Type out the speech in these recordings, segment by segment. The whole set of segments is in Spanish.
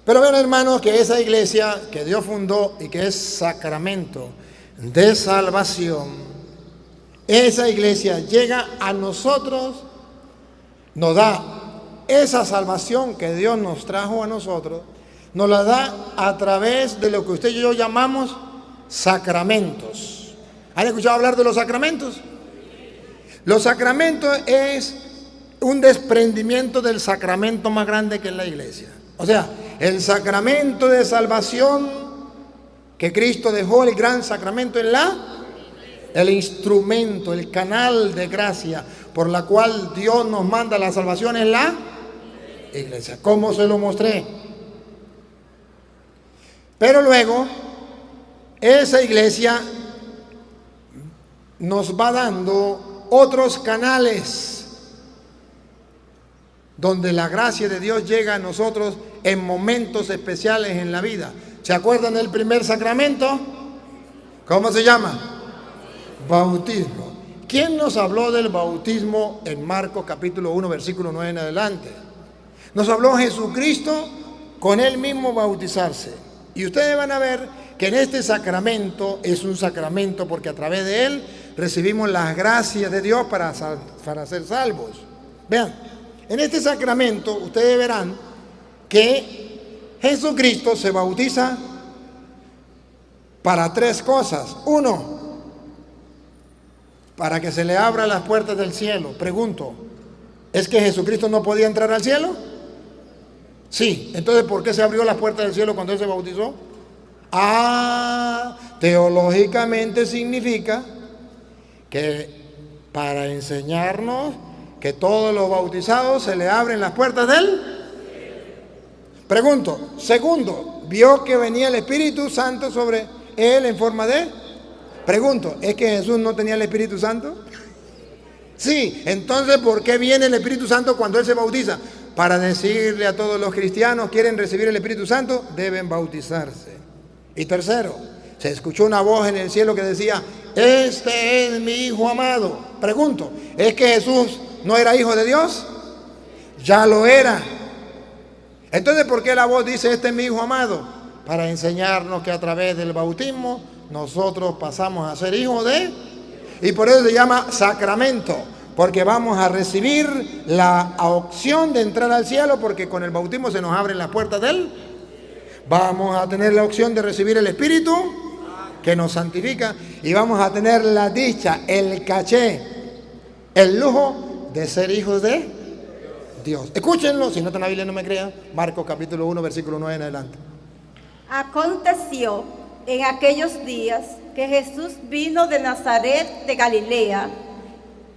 Pero ven, hermanos, que esa iglesia que Dios fundó y que es sacramento de salvación, esa iglesia llega a nosotros, nos da esa salvación que Dios nos trajo a nosotros, nos la da a través de lo que usted y yo llamamos sacramentos. ¿Han escuchado hablar de los sacramentos? Los sacramentos es un desprendimiento del sacramento más grande que es la iglesia. O sea, el sacramento de salvación que Cristo dejó, el gran sacramento, es el instrumento, el canal de gracia por la cual Dios nos manda la salvación, es la iglesia. ¿Cómo se lo mostré? Pero luego, esa iglesia nos va dando otros canales donde la gracia de Dios llega a nosotros en momentos especiales en la vida. ¿Se acuerdan del primer sacramento? ¿Cómo se llama? Bautismo. ¿Quién nos habló del bautismo en Marcos capítulo 1, versículo 9 en adelante? Nos habló Jesucristo con él mismo bautizarse. Y ustedes van a ver que en este sacramento es un sacramento porque a través de él recibimos las gracias de Dios para ser salvos. Vean, en este sacramento ustedes verán que Jesucristo se bautiza para tres cosas. Uno, para que se le abran las puertas del cielo. Pregunto, ¿es que Jesucristo no podía entrar al cielo? Sí. Entonces, ¿por qué se abrió las puertas del cielo cuando él se bautizó? Teológicamente significa que para enseñarnos que todos los bautizados se le abren las puertas del. Pregunto, segundo, ¿vio que venía el Espíritu Santo sobre él en forma de? Pregunto, ¿es que Jesús no tenía el Espíritu Santo? Sí, entonces ¿por qué viene el Espíritu Santo cuando él se bautiza? Para decirle a todos los cristianos, quieren recibir el Espíritu Santo, deben bautizarse. Y tercero, se escuchó una voz en el cielo que decía, este es mi Hijo amado. Pregunto, ¿es que Jesús no era hijo de Dios? Ya lo era. Entonces, ¿por qué la voz dice, este es mi Hijo amado? Para enseñarnos que a través del bautismo nosotros pasamos a ser hijos de. Y por eso se llama sacramento, porque vamos a recibir la opción de entrar al cielo, porque con el bautismo se nos abren las puertas de él. Vamos a tener la opción de recibir el Espíritu que nos santifica y vamos a tener la dicha, el caché, el lujo de ser hijos de Dios. Escúchenlo, si no está en la Biblia no me crean. Marcos capítulo 1, versículo 9 en adelante. Aconteció en aquellos días que Jesús vino de Nazaret de Galilea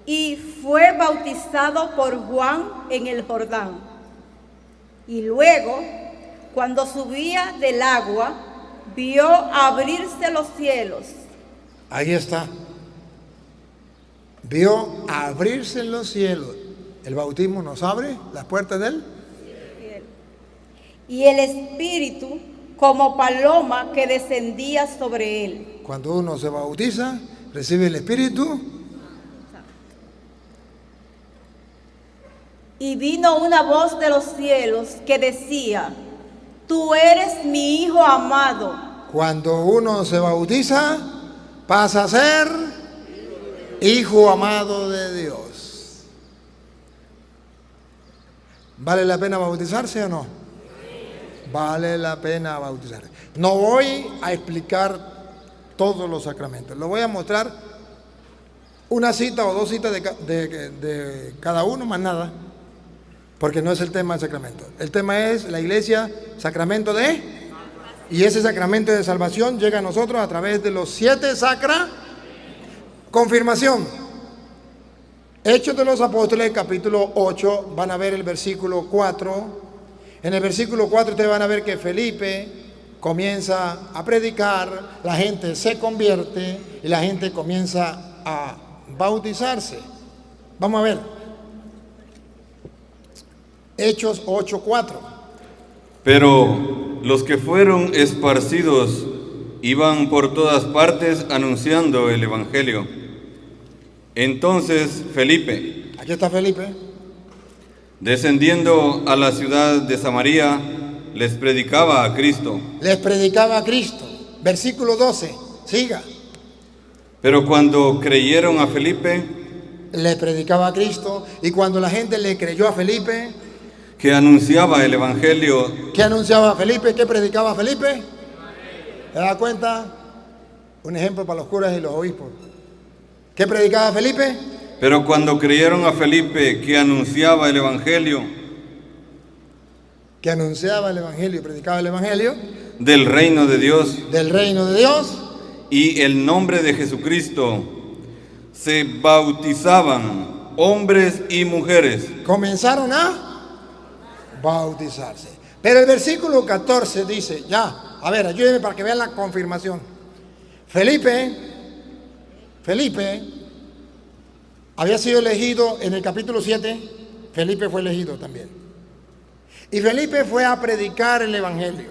y fue bautizado por Juan en el Jordán. Y luego, cuando subía del agua, vio abrirse los cielos. Ahí está. Vio abrirse los cielos. El bautismo nos abre las puertas de él. Y el Espíritu como paloma que descendía sobre él. Cuando uno se bautiza, recibe el Espíritu. Y vino una voz de los cielos que decía, tú eres mi Hijo amado. Cuando uno se bautiza, pasa a ser hijo amado de Dios. ¿Vale la pena bautizarse o no? Vale la pena bautizarse. No voy a explicar todos los sacramentos. Lo voy a mostrar una cita o dos citas de cada uno, más nada. Porque no es el tema del sacramento. El tema es la iglesia, sacramento de. Y ese sacramento de salvación llega a nosotros a través de los 7 confirmación. Hechos de los Apóstoles, capítulo 8, van a ver el versículo 4. En el versículo 4 ustedes van a ver que Felipe comienza a predicar, la gente se convierte y la gente comienza a bautizarse. Vamos a ver. Hechos 8:4. Pero los que fueron esparcidos iban por todas partes anunciando el Evangelio. Entonces Felipe, aquí está Felipe, descendiendo a la ciudad de Samaria, les predicaba a Cristo. Les predicaba a Cristo. Versículo 12, siga. Pero cuando creyeron a Felipe, Les predicaba a Cristo. Y cuando la gente le creyó a Felipe, que anunciaba el Evangelio, ¿qué anunciaba Felipe? ¿Qué predicaba Felipe? ¿Se da cuenta? Un ejemplo para los curas y los obispos. ¿Qué predicaba Felipe? pero cuando creyeron a Felipe, que anunciaba el Evangelio Que anunciaba el Evangelio y predicaba el Evangelio del reino de Dios del reino de Dios. y el nombre de Jesucristo, se bautizaban hombres y mujeres. Comenzaron a bautizarse. Pero el versículo 14 dice, ya, a ver, ayúdenme para que vean la confirmación. Felipe había sido elegido en el capítulo 7, Felipe fue elegido también. Y Felipe fue a predicar el Evangelio.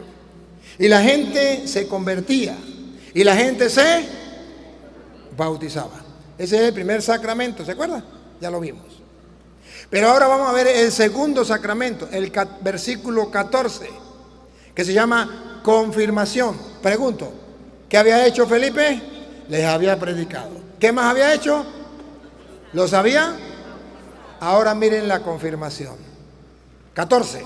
Y la gente se convertía. Y la gente se bautizaba. Ese es el primer sacramento, ¿se acuerda? Ya lo vimos. Pero ahora vamos a ver el segundo sacramento, el versículo 14, que se llama confirmación. Pregunto, ¿qué había hecho Felipe? Les había predicado. ¿Qué más había hecho? ¿Lo sabía? Ahora miren la confirmación. 14.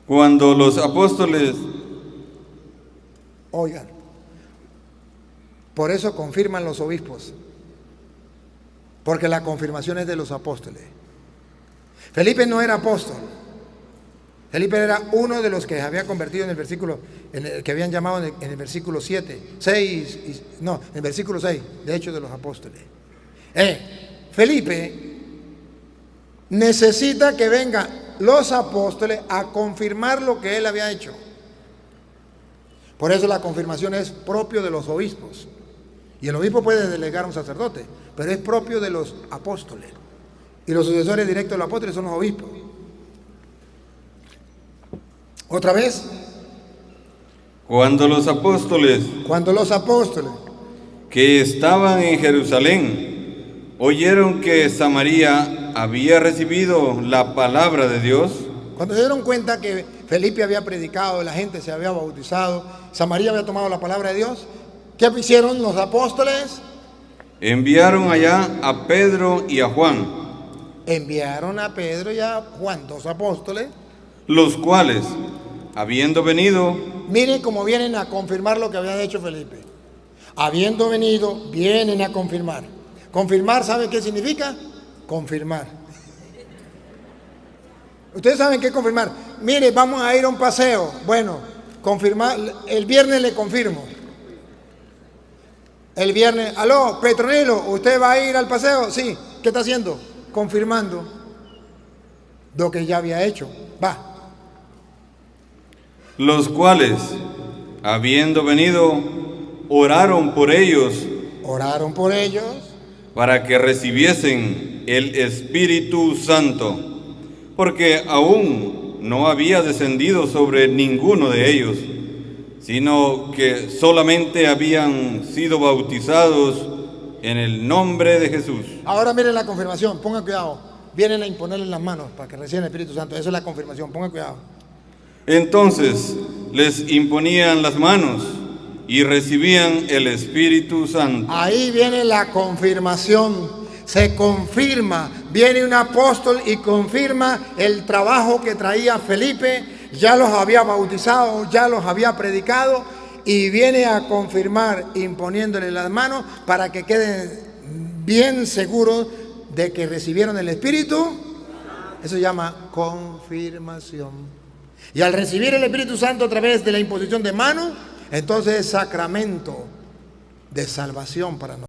Cuando los apóstoles, Oigan, por eso confirman los obispos, porque la confirmación es de los apóstoles. Felipe no era apóstol. Felipe era uno de los que había convertido en el versículo, en el que habían llamado en el versículo 7, 6, en el versículo 6, de Hechos de los Apóstoles. Felipe necesita que vengan los apóstoles a confirmar lo que él había hecho. Por eso la confirmación es propio de los obispos. Y el obispo puede delegar a un sacerdote, pero es propio de los apóstoles. Y los sucesores directos de los apóstoles son los obispos. Otra vez, cuando los apóstoles que estaban en Jerusalén oyeron que Samaria había recibido la palabra de Dios, cuando se dieron cuenta que Felipe había predicado, la gente se había bautizado, Samaria había tomado la palabra de Dios, ¿qué hicieron los apóstoles? enviaron allá a Pedro y a Juan, Enviaron a Pedro y a Juan, dos apóstoles. los cuales, habiendo venido, Miren cómo vienen a confirmar lo que había hecho Felipe. Habiendo venido, vienen a confirmar. Confirmar, ¿saben qué significa? Confirmar. Ustedes saben qué es confirmar. Mire, vamos a ir a un paseo. Bueno, confirmar, el viernes le confirmo. El viernes, aló, Petronilo, ¿usted va a ir al paseo? Sí. ¿Qué está haciendo? Confirmando lo que ya había hecho. Va. los cuales, habiendo venido, oraron por ellos Oraron por ellos. para que recibiesen el Espíritu Santo, porque aún no había descendido sobre ninguno de ellos, sino que solamente habían sido bautizados en el nombre de Jesús. Ahora miren la confirmación, pongan cuidado. Vienen a imponerle las manos para que reciban el Espíritu Santo. Eso es la confirmación, pongan cuidado. Entonces les imponían las manos y recibían el Espíritu Santo. Ahí viene la confirmación. Se confirma. Viene un apóstol y confirma el trabajo que traía Felipe. Ya los había bautizado, ya los había predicado. Y viene a confirmar imponiéndole las manos para que queden bien seguros de que recibieron el Espíritu. Eso se llama confirmación. Y al recibir el Espíritu Santo a través de la imposición de manos, entonces es sacramento de salvación para nosotros.